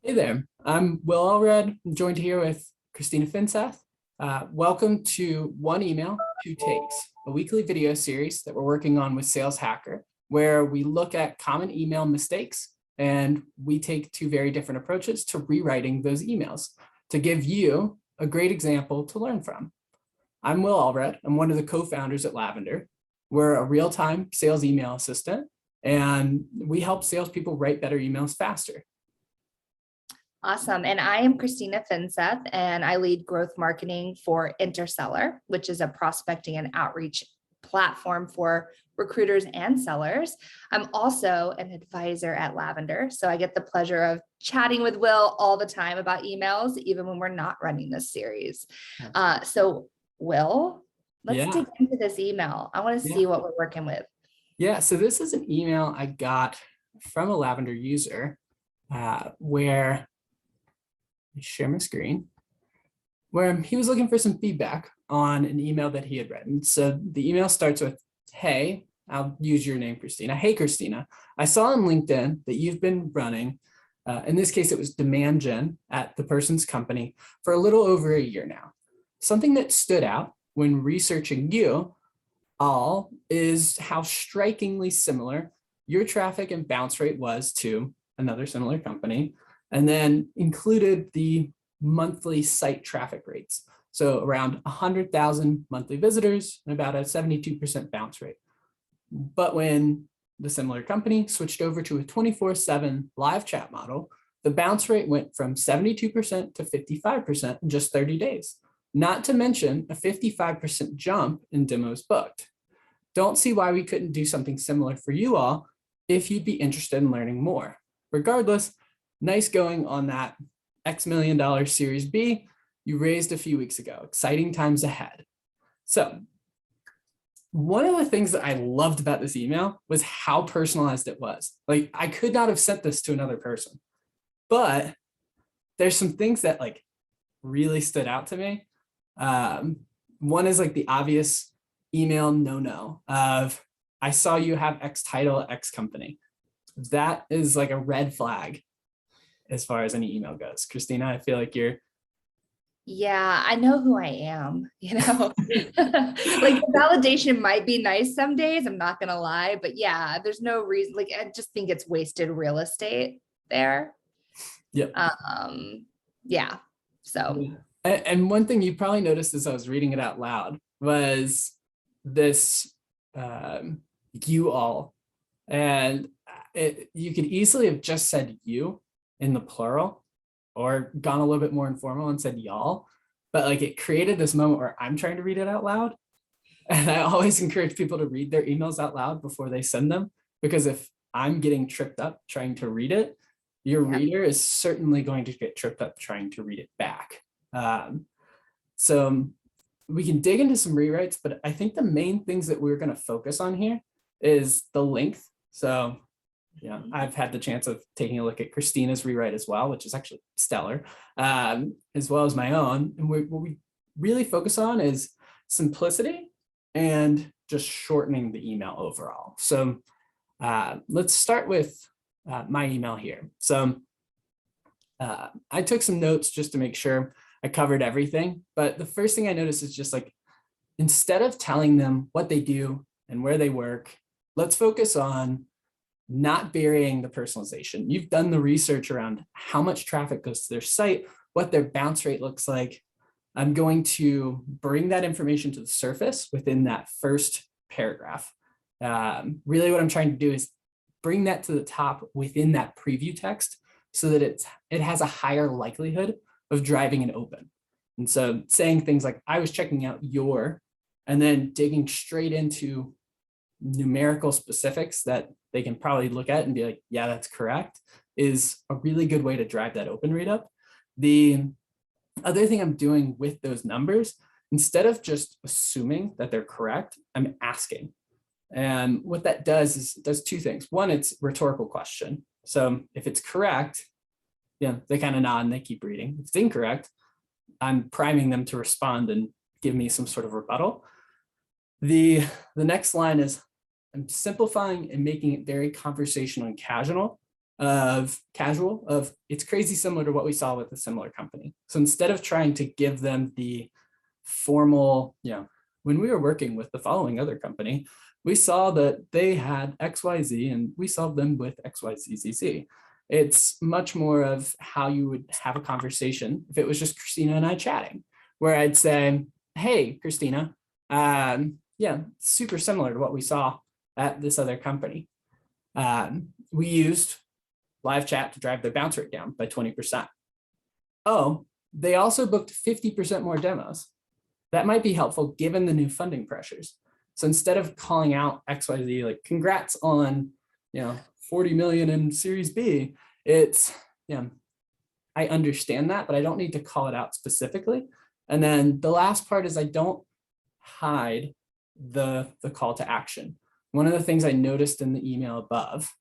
Hey there, I'm Will Allred. I'm joined here with Christina Finseth. Welcome to One Email, Two Takes, a weekly video series that we're working on with Sales Hacker, where we look at common email mistakes and we take two very different approaches to rewriting those emails to give you a great example to learn from. I'm Will Allred. I'm one of the co-founders at Lavender. We're a real-time sales email assistant, and we help salespeople write better emails faster. Awesome. And I am Christina Finseth, and I lead growth marketing for Interseller, which is a prospecting and outreach platform for recruiters and sellers. I'm also an advisor at Lavender. So I get the pleasure of chatting with Will all the time about emails, even when we're not running this series. So Will, let's dig into this email. I want to see what we're working with. Yeah, so this is an email I got from a Lavender user where share my screen, where he was looking for some feedback on an email that he had written. So the email starts with, hey, I'll use your name, Christina. Hey, Christina, I saw on LinkedIn that you've been running, in this case, it was demand gen at the person's company for a little over a year now. Something that stood out when researching you all is how strikingly similar your traffic and bounce rate was to another similar company, and then included the monthly site traffic rates. So around 100,000 monthly visitors and about a 72% bounce rate. But when the similar company switched over to a 24/7 live chat model, the bounce rate went from 72% to 55% in just 30 days, not to mention a 55% jump in demos booked. Don't see why we couldn't do something similar for you all if you'd be interested in learning more. Regardless, nice going on that X million dollar Series B you raised a few weeks ago. Exciting times ahead. So one of the things that I loved about this email was how personalized it was. Like, I could not have sent this to another person, but there's some things that like really stood out to me. One is like the obvious email no of, I saw you have X title, X company. That is like a red flag as far as any email goes. Christina, I feel like you're. Yeah, I know who I am, like the validation might be nice some days, I'm not gonna lie, but yeah, there's no reason, like, I just think it's wasted real estate there. Yep. Yeah, so. And one thing you probably noticed as I was reading it out loud was this you all, and you could easily have just said you in the plural or gone a little bit more informal and said y'all, but like it created this moment where I'm trying to read it out loud. And I always encourage people to read their emails out loud before they send them, because if I'm getting tripped up trying to read it, your reader is certainly going to get tripped up trying to read it back. So we can dig into some rewrites, but I think the main things that we're going to focus on here is the length. So yeah, I've had the chance of taking a look at Christina's rewrite as well, which is actually stellar, as well as my own. And what we really focus on is simplicity and just shortening the email overall. So let's start with my email here. So I took some notes just to make sure I covered everything. But the first thing I noticed is just like, instead of telling them what they do and where they work, let's focus on not burying the personalization. You've done the research around how much traffic goes to their site, what their bounce rate looks like. I'm going to bring that information to the surface within that first paragraph. Really what I'm trying to do is bring that to the top within that preview text so that it has a higher likelihood of driving an open. And so saying things like, I was checking out your, and then digging straight into numerical specifics that they can probably look at and be like, yeah, that's correct, is a really good way to drive that open rate up. The other thing I'm doing with those numbers, instead of just assuming that they're correct, I'm asking. And what that does is it does two things. One, it's a rhetorical question. So if it's correct, yeah, they kind of nod and they keep reading. If it's incorrect, I'm priming them to respond and give me some sort of rebuttal. The next line is, I'm simplifying and making it very conversational and casual of casual, of it's crazy similar to what we saw with a similar company. So instead of trying to give them the formal, when we were working with the following other company, we saw that they had XYZ and we solved them with XYZZZ. It's much more of how you would have a conversation if it was just Christina and I chatting, where I'd say, hey, Christina, super similar to what we saw at this other company. We used live chat to drive their bounce rate down by 20%. Oh, they also booked 50% more demos. That might be helpful given the new funding pressures. So instead of calling out XYZ, like congrats on, 40 million in Series B, it's, I understand that, but I don't need to call it out specifically. And then the last part is I don't hide the call to action. One of the things I noticed in the email above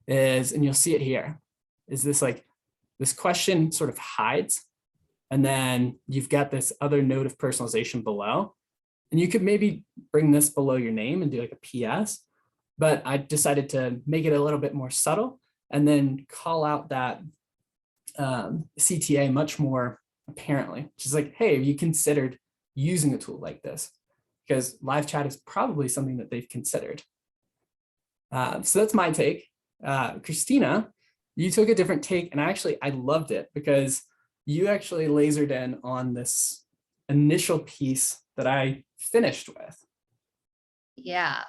is, and you'll see it here, is this question sort of hides. And then you've got this other note of personalization below. And you could maybe bring this below your name and do like a PS, but I decided to make it a little bit more subtle and then call out that CTA much more apparently, which is like, hey, have you considered using a tool like this? Because live chat is probably something that they've considered. So that's my take. Christina, you took a different take, and I loved it because you actually lasered in on this initial piece that I finished with. Yeah.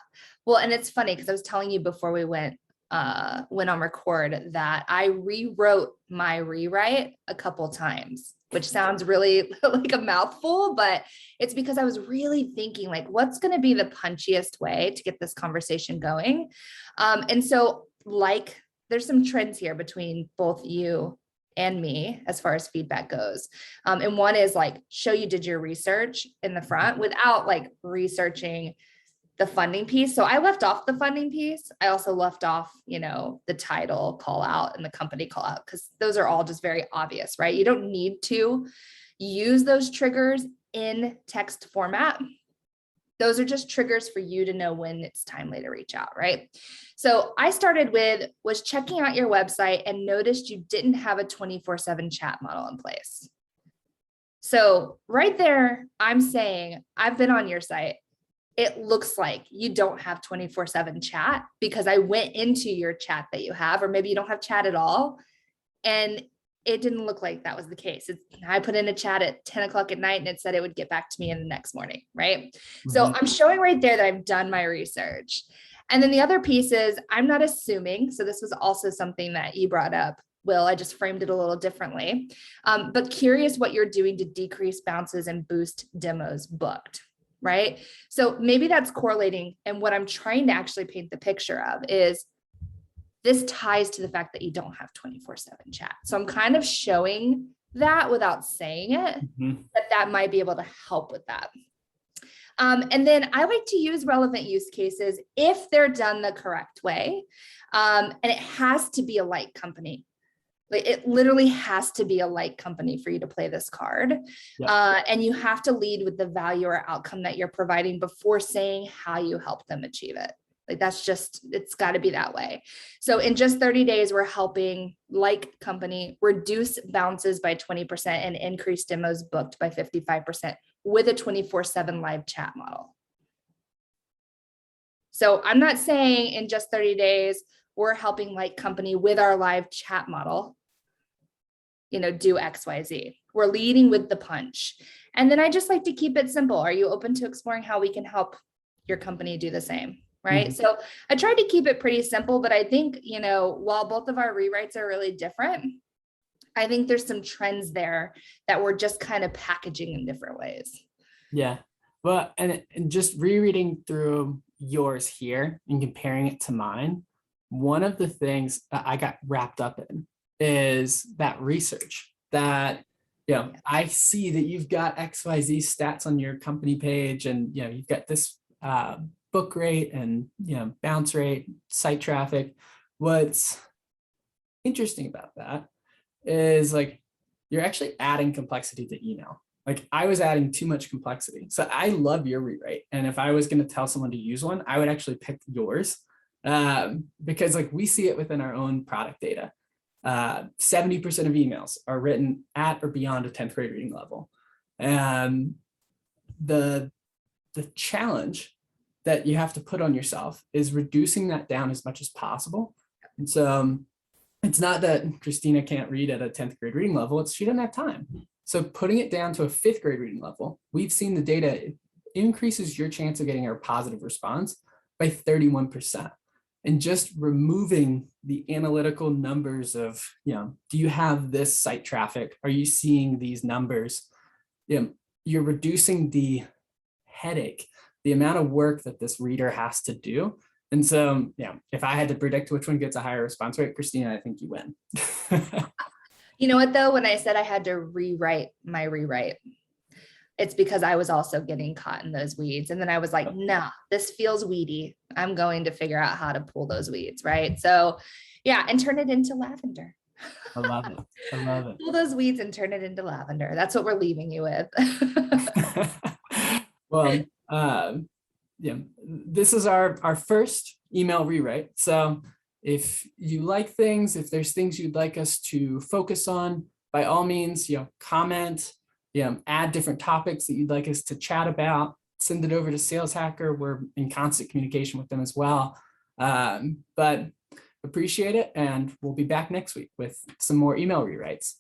Well, and it's funny because I was telling you before we went on record that I rewrote my rewrite a couple times, which sounds really like a mouthful, but it's because I was really thinking like, what's going to be the punchiest way to get this conversation going? And so there's some trends here between both you and me as far as feedback goes. And one is like, show you did your research in the front without like researching the funding piece. So I left off the funding piece. I also left off, the title call out and the company call out, because those are all just very obvious, right? You don't need to use those triggers in text format. Those are just triggers for you to know when it's timely to reach out, right? So I started was checking out your website and noticed you didn't have a 24/7 chat model in place. So right there, I'm saying I've been on your site. It looks like you don't have 24/7 chat because I went into your chat that you have, or maybe you don't have chat at all. And it didn't look like that was the case. I put in a chat at 10 o'clock at night and it said it would get back to me in the next morning, right? Mm-hmm. So I'm showing right there that I've done my research. And then the other piece is I'm not assuming, so this was also something that you brought up, Will, I just framed it a little differently, but curious what you're doing to decrease bounces and boost demos booked, right? So maybe that's correlating. And what I'm trying to actually paint the picture of is this ties to the fact that you don't have 24/7 chat. So I'm kind of showing that without saying it, that might be able to help with that. And then I like to use relevant use cases if they're done the correct way. And it has to be a light company. Like it literally has to be a light company for you to play this card. Yeah. And you have to lead with the value or outcome that you're providing before saying how you help them achieve it. Like that's just, it's got to be that way. So in just 30 days, we're helping like company reduce bounces by 20% and increase demos booked by 55% with a 24/7 live chat model. So I'm not saying in just 30 days, we're helping like company with our live chat model, do XYZ. We're leading with the punch. And then I just like to keep it simple. Are you open to exploring how we can help your company do the same? Right. Mm-hmm. So I tried to keep it pretty simple, but I think, while both of our rewrites are really different, I think there's some trends there that we're just kind of packaging in different ways. Yeah. Well, and just rereading through yours here and comparing it to mine, one of the things that I got wrapped up in is that research that, I see that you've got XYZ stats on your company page and, you've got this book rate and bounce rate, site traffic. What's interesting about that is like you're actually adding complexity to email. Like I was adding too much complexity. So I love your rewrite. And if I was going to tell someone to use one, I would actually pick yours because like we see it within our own product data. 70% of emails are written at or beyond a 10th grade reading level. And the challenge that you have to put on yourself is reducing that down as much as possible. And so it's not that Christina can't read at a 10th grade reading level, it's she doesn't have time. So putting it down to a 5th grade reading level, we've seen the data, it increases your chance of getting a positive response by 31%. And just removing the analytical numbers of, do you have this site traffic? Are you seeing these numbers? You're reducing the headache, the amount of work that this reader has to do. And so, if I had to predict which one gets a higher response rate, Christina, I think you win. You know what, though, when I said I had to rewrite my rewrite, it's because I was also getting caught in those weeds. And then I was like, nah, this feels weedy. I'm going to figure out how to pull those weeds, right? So yeah, and turn it into lavender. I love it. I love it. Pull those weeds and turn it into lavender. That's what we're leaving you with. Well, this is our first email rewrite. So if you like things, if there's things you'd like us to focus on, by all means, comment, add different topics that you'd like us to chat about, send it over to Sales Hacker. We're in constant communication with them as well. But appreciate it. And we'll be back next week with some more email rewrites.